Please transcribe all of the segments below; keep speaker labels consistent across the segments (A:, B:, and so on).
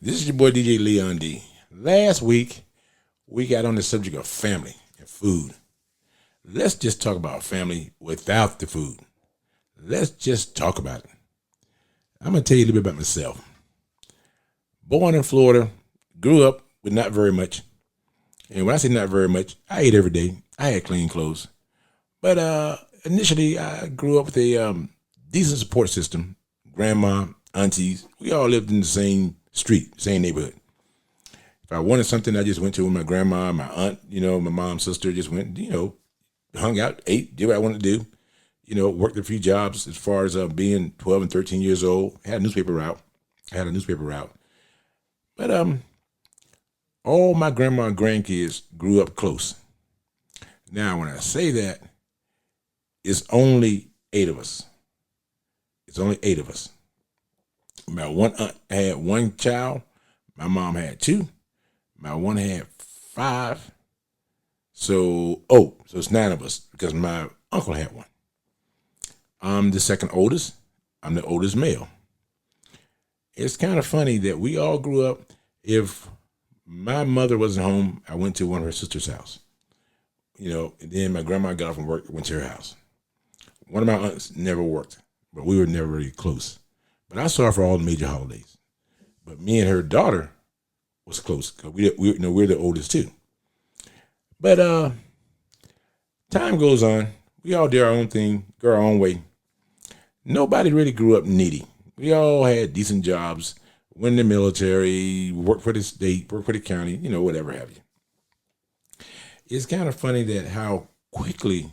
A: This is your boy DJ Leon D. Last week, we got on the subject of family and food. Let's just talk about family without the food. Let's just talk about it. I'm going to tell you a little bit about myself. Born in Florida, grew up with not very much. And when I say not very much, I ate every day. I had clean clothes. But initially, I grew up with a decent support system. Grandma, aunties, we all lived in the same street, same neighborhood. If I wanted something, I just went to my grandma, my aunt, my mom's sister, just went, hung out, ate, did what I wanted to do, worked a few jobs as far as being 12 and 13 years old, had a newspaper route. But all my grandma and grandkids grew up close. Now, when I say that, it's only 8 of us. It's only 8 of us. My one aunt had 1 child. My mom had 2. My one had 5. So it's 9 of us because my uncle had 1. I'm the second oldest. I'm the oldest male. It's kind of funny that we all grew up. If my mother wasn't home, I went to one of her sister's house. And then my grandma got off from work, went to her house. One of my aunts never worked, but we were never really close. But I saw her for all the major holidays. But me and her daughter was close because we're the oldest too. But time goes on. We all did our own thing, go our own way. Nobody really grew up needy. We all had decent jobs, went in the military, worked for the state, worked for the county, whatever have you. It's kind of funny that how quickly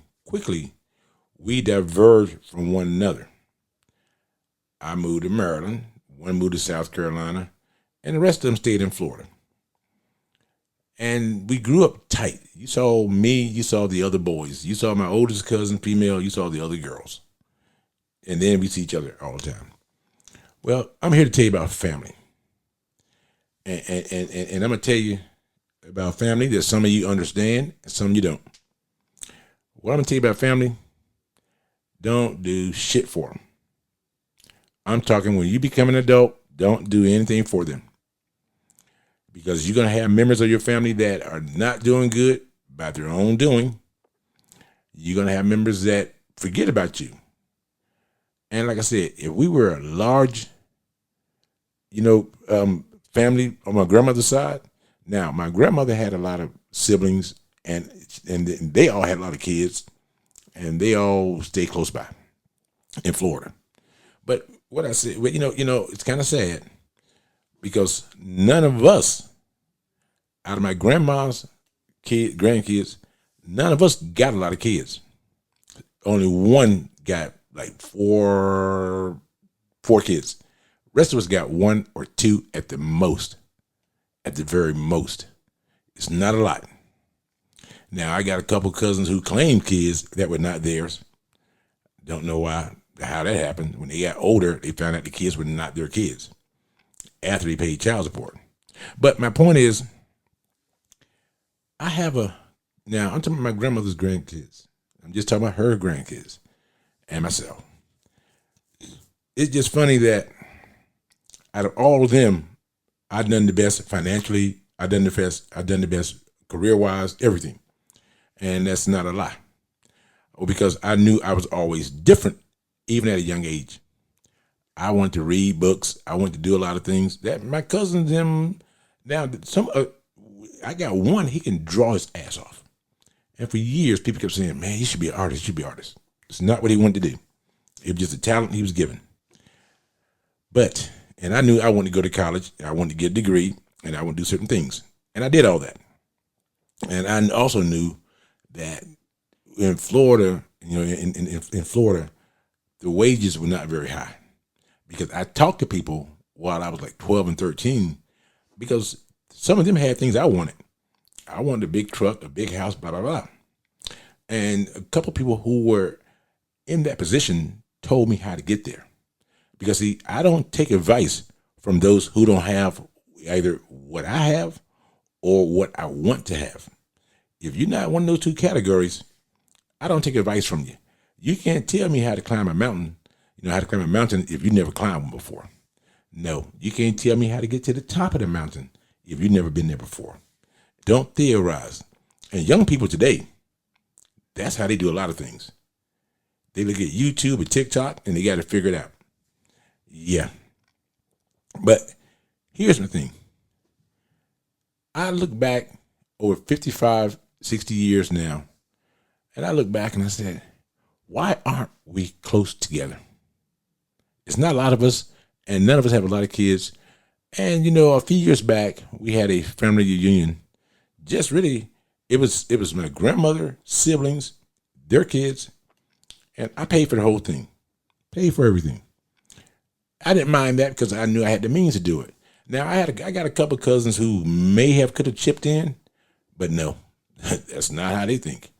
A: we diverge from one another. I moved to Maryland, one moved to South Carolina, and the rest of them stayed in Florida. And we grew up tight. You saw me, you saw the other boys. You saw my oldest cousin, female, you saw the other girls. And then we see each other all the time. Well, I'm here to tell you about family. And I'm going to tell you about family that some of you understand and some you don't. What I'm going to tell you about family, don't do shit for them. I'm talking when you become an adult, don't do anything for them. Because you're going to have members of your family that are not doing good by their own doing. You're going to have members that forget about you. And like I said, if we were a large, family on my grandmother's side, now my grandmother had a lot of siblings and they all had a lot of kids and they all stayed close by in Florida. But what I said, it's kind of sad because none of us, out of my grandma's grandkids, none of us got a lot of kids. Only one got like four kids. Rest of us got 1 or 2 at the most, at the very most. It's not a lot. Now, I got a couple cousins who claimed kids that were not theirs. Don't know how that happened. When they got older, they found out the kids were not their kids after they paid child support. But my point is, I'm talking about my grandmother's grandkids. I'm just talking about her grandkids and myself. It's just funny that out of all of them, I've done the best financially. I've done the best career-wise, everything. And that's not a lie. Because I knew I was always different, even at a young age. I wanted to read books. I wanted to do a lot of things that my cousins, I got one, he can draw his ass off. And for years, people kept saying, man, he should be an artist. It's not what he wanted to do. It was just a talent he was given. And I knew I wanted to go to college. I wanted to get a degree, and I wanted to do certain things. And I did all that. And I also knew that in Florida, in Florida, the wages were not very high. Because I talked to people while I was like 12 and 13, because some of them had things I wanted. I wanted a big truck, a big house, blah, blah, blah. And a couple of people who were in that position told me how to get there. Because, see, I don't take advice from those who don't have either what I have or what I want to have. If you're not one of those 2 categories, I don't take advice from you. You can't tell me how to climb a mountain, if you never climbed one before. No, you can't tell me how to get to the top of the mountain if you've never been there before. Don't theorize. And young people today, that's how they do a lot of things. They look at YouTube or TikTok and they got to figure it out. Yeah. But here's my thing. I look back over 55, 60 years now, and I look back and I said, why aren't we close together? It's not a lot of us, and none of us have a lot of kids. And, a few years back, we had a family reunion. Just really, it was my grandmother, siblings, their kids, and I paid for the whole thing. Paid for everything. I didn't mind that because I knew I had the means to do it. Now, I got a couple of cousins who could have chipped in, but no, that's not how they think.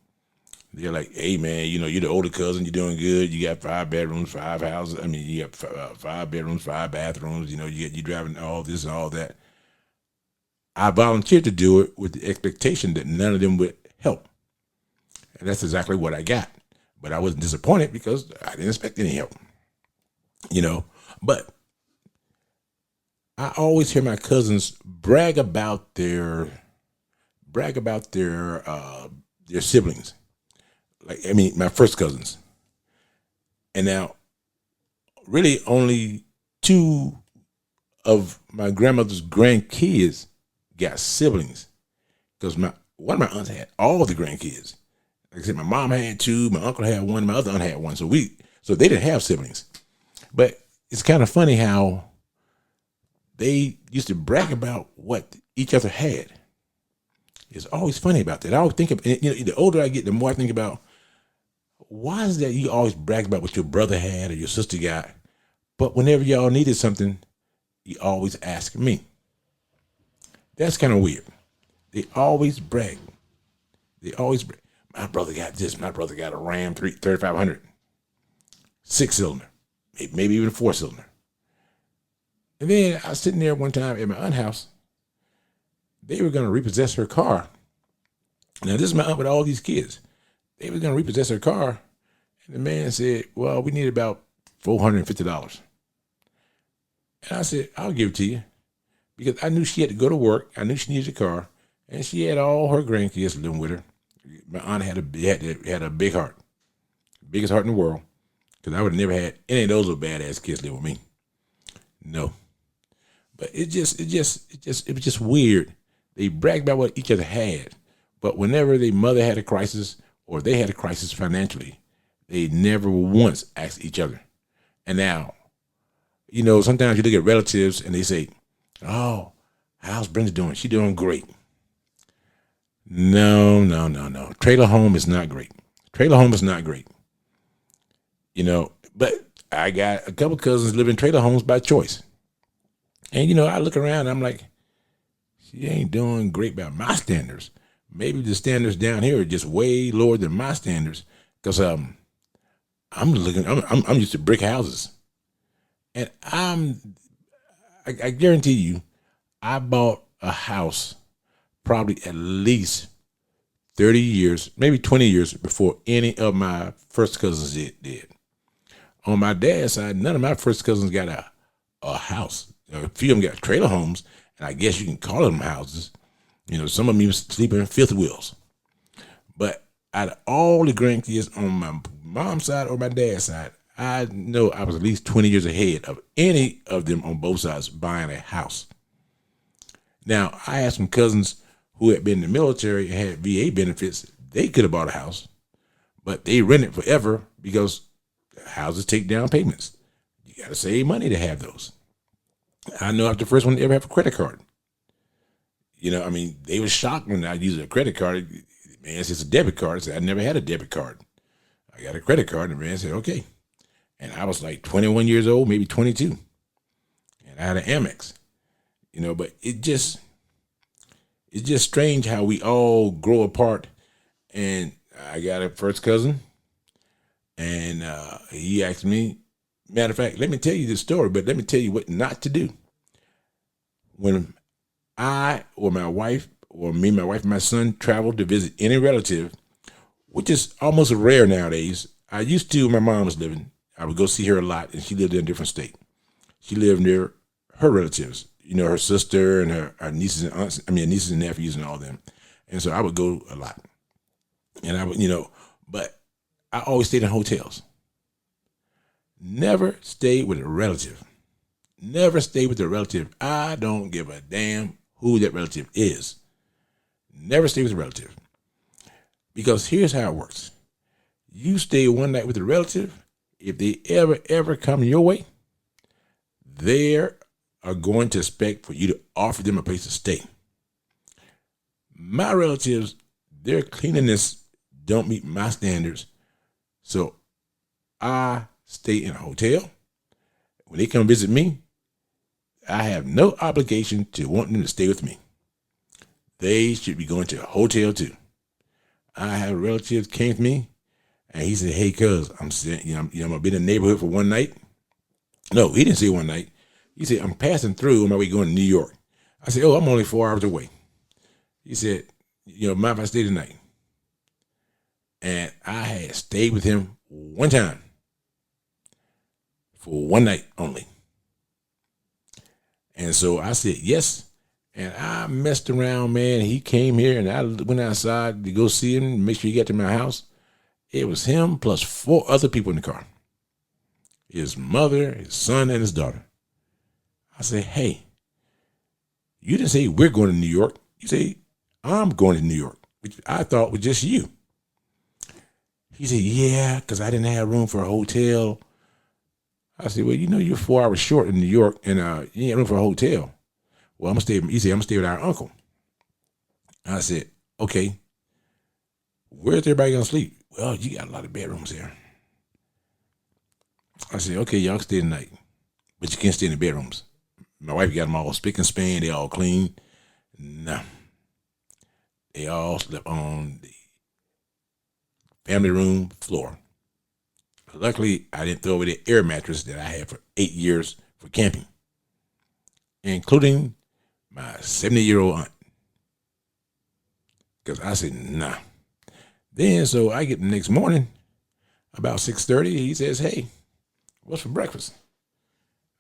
A: They're like, hey, man, you're the older cousin. You're doing good. You got 5 bedrooms, 5 houses. I mean, you got 5 bedrooms, 5 bathrooms. You're driving all this and all that. I volunteered to do it with the expectation that none of them would help. And that's exactly what I got. But I wasn't disappointed because I didn't expect any help. But I always hear my cousins brag about their siblings. My first cousins. And now, really only 2 of my grandmother's grandkids got siblings. Because one of my aunts had all the grandkids. Like I said, my mom had 2, my uncle had 1, my other aunt had 1. So they didn't have siblings. But it's kind of funny how they used to brag about what each other had. It's always funny about that. I always think of, the older I get, the more I think about, why is that you always brag about what your brother had or your sister got, but whenever y'all needed something, you always ask me. That's kind of weird. They always brag. My brother got this. My brother got a Ram 3500, 6-cylinder, maybe even 4-cylinder. And then I was sitting there one time at my aunt's house. They were going to repossess her car. Now, this is my aunt with all these kids. They were going to repossess her car. And the man said, well, we need about $450. And I said, I'll give it to you. Because I knew she had to go to work. I knew she needed a car. And she had all her grandkids living with her. My aunt had a big heart. Biggest heart in the world. Because I would have never had any of those little badass kids live with me. No. But it was just weird. They bragged about what each other had. But whenever their mother had a crisis or they had a crisis financially, they never once asked each other. And now, sometimes you look at relatives and they say, oh, how's Brenda doing? She doing great. No. Trailer home is not great. But I got a couple cousins live in trailer homes by choice. And, I look around and I'm like, she ain't doing great by my standards. Maybe the standards down here are just way lower than my standards. Because I'm used to brick houses. And I guarantee you, I bought a house probably at least 30 years, maybe 20 years before any of my first cousins did. On my dad's side, none of my first cousins got a house. A few of them got trailer homes, and I guess you can call them houses. Some of them even sleeping in fifth wheels. But out of all the grandkids on my mom's side or my dad's side, I know I was at least 20 years ahead of any of them on both sides buying a house. Now, I had some cousins who had been in the military and had VA benefits. They could have bought a house, but they rented forever because houses take down payments. You got to save money to have those. I know I was the first one to ever have a credit card. They were shocked when I used a credit card. Man, it's just a debit card. I said, I never had a debit card. I got a credit card. And the man said, okay. And I was like 21 years old, maybe 22. And I had an Amex. But it's just strange how we all grow apart. And I got a first cousin. And he asked me, matter of fact, let me tell you this story, but let me tell you what not to do. When I or my wife or me, my wife and my son traveled to visit any relative, which is almost rare nowadays. I used to, when my mom was living, I would go see her a lot, and she lived in a different state. She lived near her relatives, her sister and her nieces and aunts, nieces and nephews and all them. And so I would go a lot. And I would, but I always stayed in hotels. Never stayed with a relative. Never stay with a relative. I don't give a damn who that relative is. Never stay with a relative. Because here's how it works. You stay one night with a relative. If they ever come your way, they are going to expect for you to offer them a place to stay. My relatives, their cleanliness don't meet my standards. So I stay in a hotel. When they come visit me, I have no obligation to want them to stay with me. They should be going to a hotel too. I have relatives came to me and he said, "Hey, cuz, I'm gonna be in the neighborhood for one night." No, he didn't say one night. He said, "I'm passing through on my way going to New York." I said, "Oh, I'm only 4 hours away." He said, "Mind if I stay tonight?" And I had stayed with him one time for one night only. And so I said, yes. And I messed around, man. He came here and I went outside to go see him, make sure he got to my house. It was him plus 4 other people in the car. His mother, his son, and his daughter. I said, "Hey, you didn't say we're going to New York. You say I'm going to New York," which I thought was just you. He said, "Yeah, because I didn't have room for a hotel." I said, "Well, you're 4 hours short in New York and you ain't got room for a hotel." "Well, he said, I'm going to stay with our uncle." I said, "Okay, where's everybody going to sleep?" "Well, you got a lot of bedrooms here." I said, "Okay, y'all can stay tonight, but you can't stay in the bedrooms. My wife got them all spick and span. They all clean." No. They all slept on the family room floor. Luckily, I didn't throw away the air mattress that I had for 8 years for camping, including my 70-year-old aunt. Because I said, nah. Then, so I get the next morning, about 6:30, he says, "Hey, what's for breakfast?"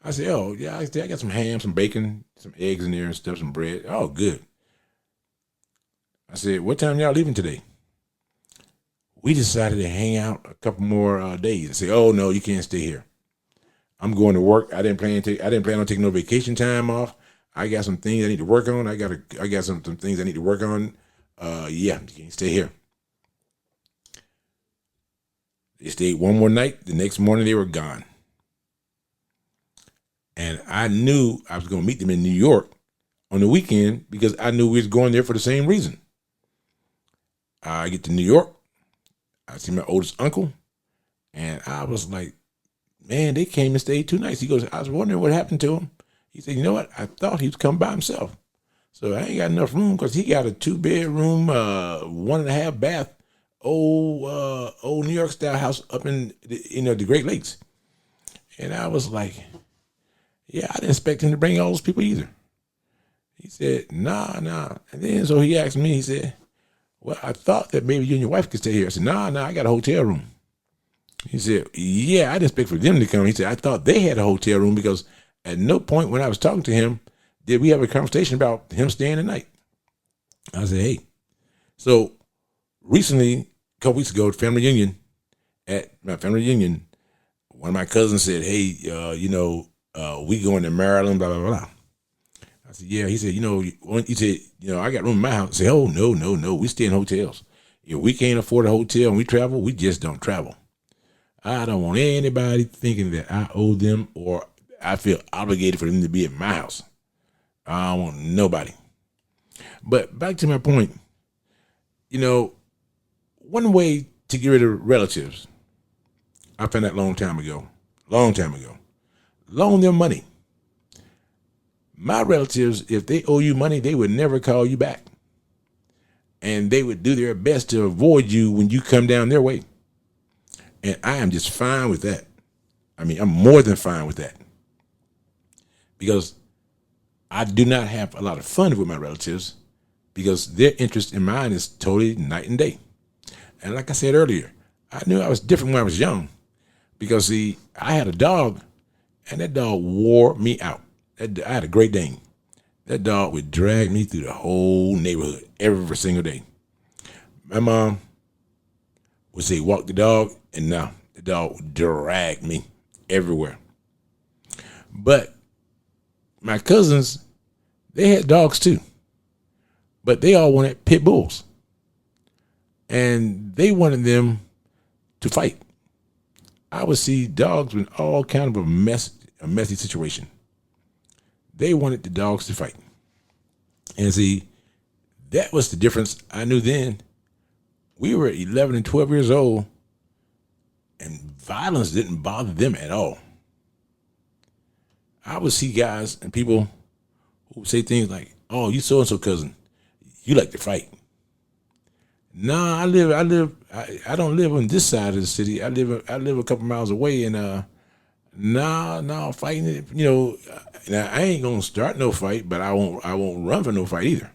A: I said, "Oh, yeah, I got some ham, some bacon, some eggs in there and stuff, some bread." "Oh, good." I said, "What time y'all leaving today?" "We decided to hang out a couple more days." I said, "Oh, no, you can't stay here. I'm going to work. I didn't plan on taking no vacation time off. I got some things I need to work on. I got some things I need to work on. Yeah, you can't stay here." They stayed one more night. The next morning they were gone. And I knew I was going to meet them in New York on the weekend because I knew we was going there for the same reason. I get to New York. I see my oldest uncle. And I was like, "Man, they came and stayed 2 nights." He goes, "I was wondering what happened to him." He said, "You know what? I thought he was coming by himself. So I ain't got enough room because he got a 2-bedroom, 1.5 bath, old New York style house up in the Great Lakes." And I was like, "Yeah, I didn't expect him to bring all those people either." He said, nah. And then so he asked me, he said, "Well, I thought that maybe you and your wife could stay here." I said, nah, I got a hotel room." He said, "Yeah, I didn't expect for them to come." He said, "I thought they had a hotel room because at no point when I was talking to him did we have a conversation about him staying the night." I said, "Hey." So recently, a couple weeks ago, at my family reunion, one of my cousins said, "Hey, we going to Maryland, blah, blah, blah." I said, "Yeah." He said, "I got room in my house." I said, "Oh, no. We stay in hotels. If we can't afford a hotel and we travel, we just don't travel. I don't want anybody thinking that I owe them or I feel obligated for them to be at my house. I don't want nobody." But back to my point, one way to get rid of relatives, I found that long time ago. Loan them money. My relatives, if they owe you money, they would never call you back. And they would do their best to avoid you when you come down their way. And I am just fine with that. I'm more than fine with that. Because I do not have a lot of fun with my relatives because their interest in mine is totally night and day. And like I said earlier, I knew I was different when I was young because, see, I had a dog and that dog wore me out. I had a Great Dane. That dog would drag me through the whole neighborhood every single day. My mom would say, walk the dog, and now the dog would drag me everywhere. But my cousins, they had dogs too, but they all wanted pit bulls, and they wanted them to fight. I would see dogs in all kind of a messy situation. They wanted the dogs to fight. And see, that was the difference. I knew then. We were 11 and 12 years old, and violence didn't bother them at all. I would see guys and people who would say things like, oh, you so-and-so cousin, you like to fight. Nah, I don't live on this side of the city. I live a couple miles away, and fighting it, now I ain't gonna start no fight, but I won't run for no fight either,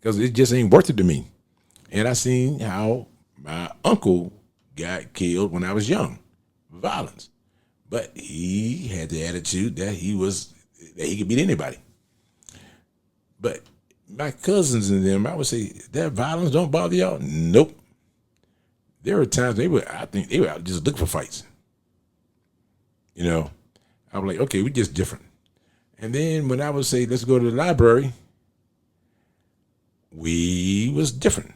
A: because it just ain't worth it to me. And I seen how my uncle got killed when I was young, violence, but he had the attitude that he could beat anybody. But my cousins and them, I would say, that violence don't bother y'all? Nope. There were times I think they were out just looking for fights. I was like, okay, we just different. And then when I would say, let's go to the library, we was different.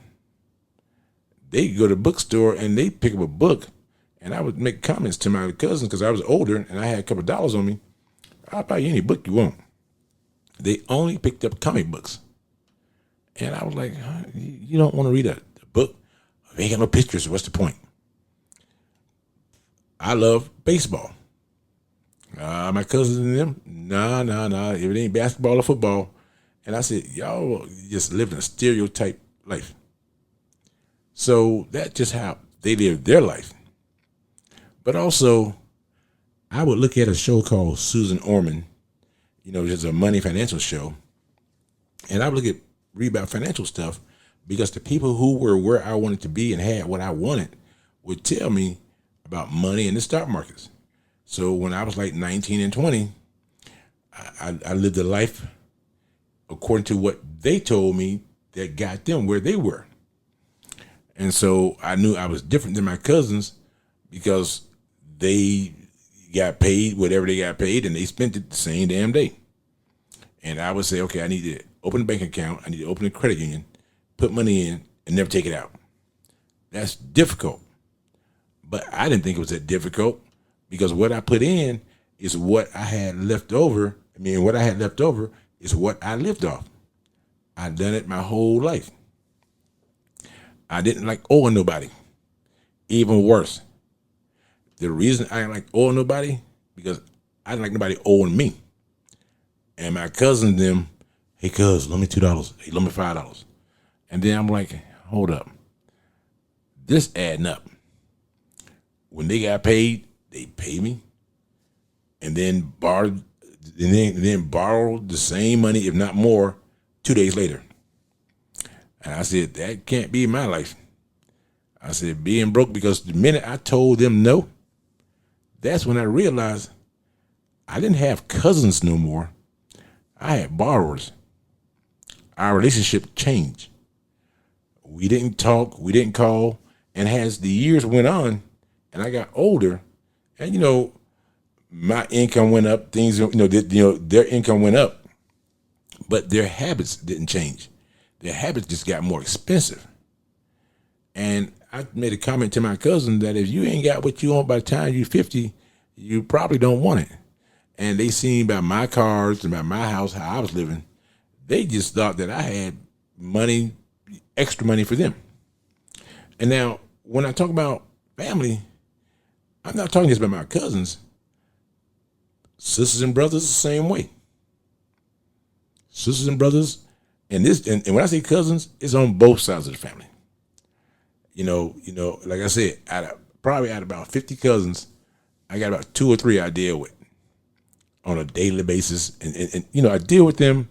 A: They go to the bookstore and they pick up a book, and I would make comments to my cousins because I was older and I had a couple of dollars on me. I'll buy you any book you want. They only picked up comic books. And I was like, you don't want to read a book? They ain't got no pictures, so what's the point? I love baseball. My cousins and them, nah. If it ain't basketball or football. And I said, y'all just living a stereotype life. So that's just how they live their life. But also, I would look at a show called Susan Orman, just a money financial show. And I would read about financial stuff, because the people who were where I wanted to be and had what I wanted would tell me about money in the stock markets. So when I was like 19 and 20, I lived a life according to what they told me that got them where they were. And so I knew I was different than my cousins, because they got paid whatever they got paid, and they spent it the same damn day. And I would say, okay, I need to open a bank account, I need to open a credit union, put money in, and never take it out. That's difficult. But I didn't think it was that difficult, because what I put in is what I had left over. What I had left over is what I lived off. I've done it my whole life. I didn't like owing nobody. Even worse, the reason I didn't like owing nobody, because I didn't like nobody owing me. And my cousins, them, hey, cuz, loan me $2. Hey, loan me $5. And then I'm like, hold up. This adding up. When they got paid, they pay me, and then borrowed the same money, if not more, 2 days later. And I said, that can't be my life. I said, being broke, because the minute I told them no, that's when I realized I didn't have cousins no more. I had borrowers. Our relationship changed. We didn't talk, we didn't call, and as the years went on and I got older, and my income went up, their income went up, but their habits didn't change. Their habits just got more expensive. And I made a comment to my cousin that if you ain't got what you want by the time you're 50, you probably don't want it. And they seen about my cars and about my house, how I was living. They just thought that I had money, extra money for them. And now, when I talk about family, I'm not talking just about my cousins. Sisters and brothers the same way. Sisters and brothers, and when I say cousins, it's on both sides of the family. Like I said, probably out of about 50 cousins, I got about 2 or 3 I deal with on a daily basis, and I deal with them.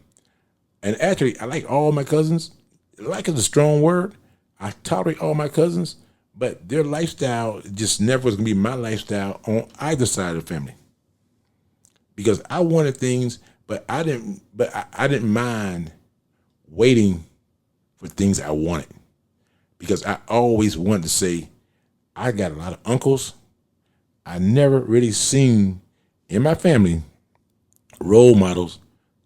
A: And actually, I like all my cousins. Like is a strong word. I tolerate all my cousins, but their lifestyle just never was gonna be my lifestyle on either side of the family, because I wanted things But I didn't mind waiting for things I wanted, because I always wanted to say, I got a lot of uncles. I never really seen in my family role models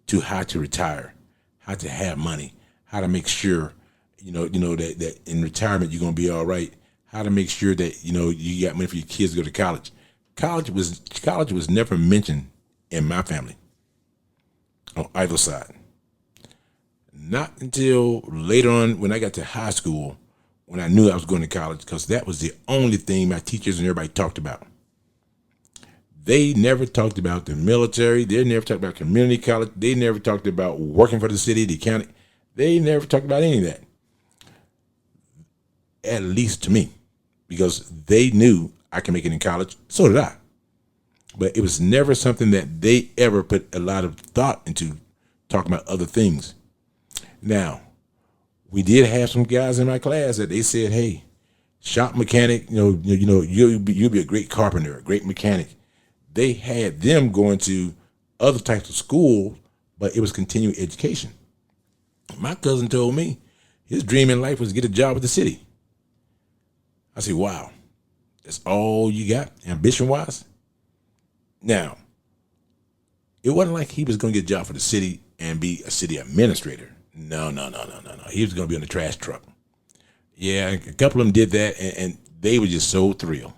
A: to how to retire, how to have money, how to make sure, that in retirement you're gonna be all right, how to make sure that you got money for your kids to go to college. College was never mentioned in my family on either side. Not until later on when I got to high school, when I knew I was going to college, because that was the only thing my teachers and everybody talked about. They never talked about the military. They never talked about community college. They never talked about working for the city, the county. They never talked about any of that, at least to me, because they knew I could make it in college. So did I. But it was never something that they ever put a lot of thought into talking about other things. Now, we did have some guys in my class that they said, "Hey, shop mechanic, you'll be a great carpenter, a great mechanic." They had them going to other types of schools, but it was continuing education. My cousin told me his dream in life was to get a job with the city. I said, "Wow, that's all you got, ambition-wise?" Now, it wasn't like he was going to get a job for the city and be a city administrator. No. He was going to be on the trash truck. Yeah, a couple of them did that, and they were just so thrilled.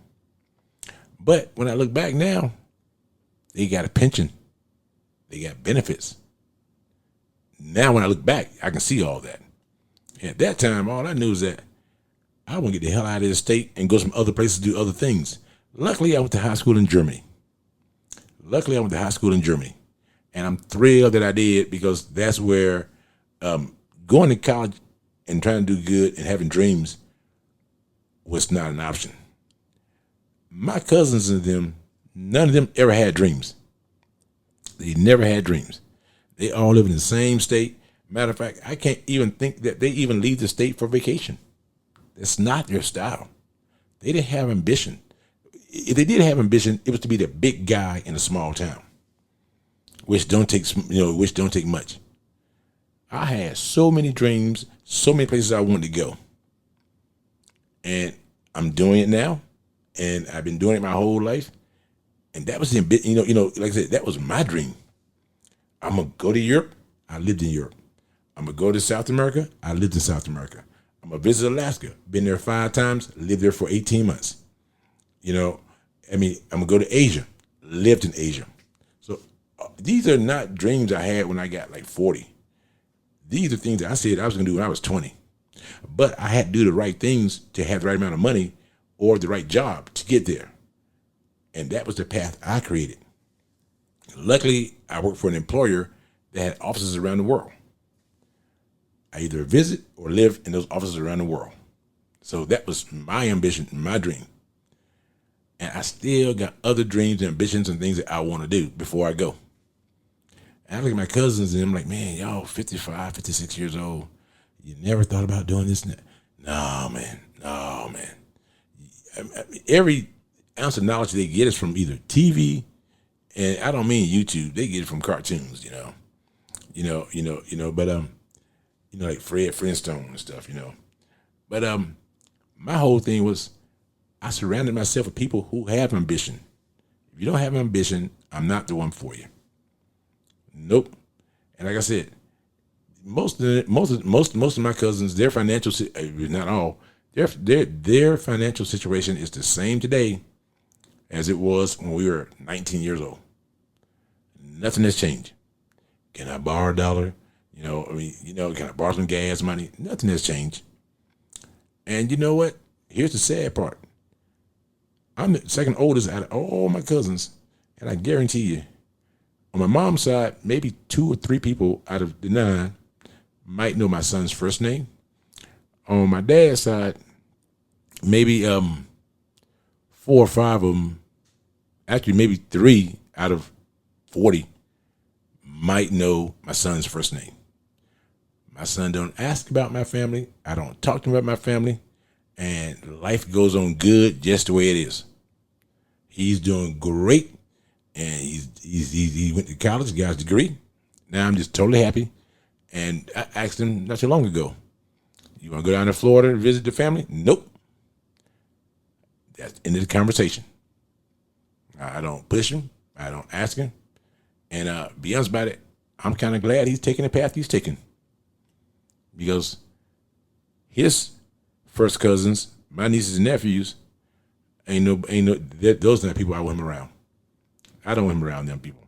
A: But when I look back now, they got a pension. They got benefits. Now when I look back, I can see all that. At that time, all I knew was that I want to get the hell out of this state and go some other places to do other things. Luckily, I went to high school in Germany. And I'm thrilled that I did, because that's where going to college and trying to do good and having dreams was not an option. My cousins and them, none of them ever had dreams. They never had dreams. They all live in the same state. Matter of fact, I can't even think that they even leave the state for vacation. That's not their style. They didn't have ambition. If they did have ambition, it was to be the big guy in a small town, which don't take much. I had so many dreams, so many places I wanted to go, and I'm doing it now, and I've been doing it my whole life, and that was the like I said, that was my dream. I'm gonna go to Europe. I lived in Europe. I'm gonna go to South America. I lived in South America. I'm gonna visit Alaska. Been there 5 times. Lived there for 18 months. I'm gonna go to Asia. Lived in Asia. So these are not dreams I had when I got like 40. These are things that I said I was gonna do when I was 20. But I had to do the right things to have the right amount of money or the right job to get there. And that was the path I created. Luckily, I worked for an employer that had offices around the world. I either visit or live in those offices around the world. So that was my ambition, my dream. And I still got other dreams and ambitions and things that I want to do before I go. And I look at my cousins and I'm like, man, y'all 55, 56 years old. You never thought about doing this and that? No, man. Every ounce of knowledge they get is from either TV, and I don't mean YouTube. They get it from cartoons, but like Fred Flintstone and stuff, But my whole thing was I surrounded myself with people who have ambition. If you don't have ambition, I'm not the one for you. Nope. And like I said, most of my cousins, their financial, not all, their financial situation is the same today as it was when we were 19 years old. Nothing has changed. Can I borrow $1? Can I borrow some gas money? Nothing has changed. And you know what? Here's the sad part. I'm the second oldest out of all my cousins, and I guarantee you, on my mom's side, maybe 2 or 3 people out of the 9 might know my son's first name. On my dad's side, maybe 4 or 5 of them, actually maybe 3 out of 40 might know my son's first name. My son don't ask about my family. I don't talk to him about my family. And life goes on good just the way it is. He's doing great. And he went to college, got his degree. Now I'm just totally happy. And I asked him not too long ago, you want to go down to Florida and visit the family? Nope. That's the end of the conversation. I don't push him. I don't ask him. And be honest about it, I'm kind of glad he's taking the path he's taking. Because his first cousins, my nieces and nephews, those are not people I want him around. I don't want him around them people.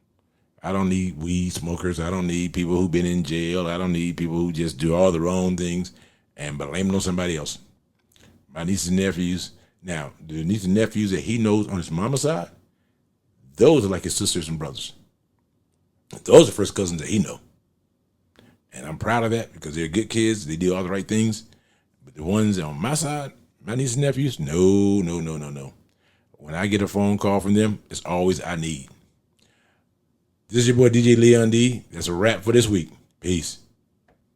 A: I don't need weed smokers. I don't need people who've been in jail. I don't need people who just do all the wrong things and blame it on somebody else. My nieces and nephews, now, the nieces and nephews that he knows on his mama's side, those are like his sisters and brothers. Those are first cousins that he know. And I'm proud of that because they're good kids. They do all the right things. But the ones on my side, my nieces and nephews, no. When I get a phone call from them, it's always I need. This is your boy DJ Leon D. That's a wrap for this week. Peace.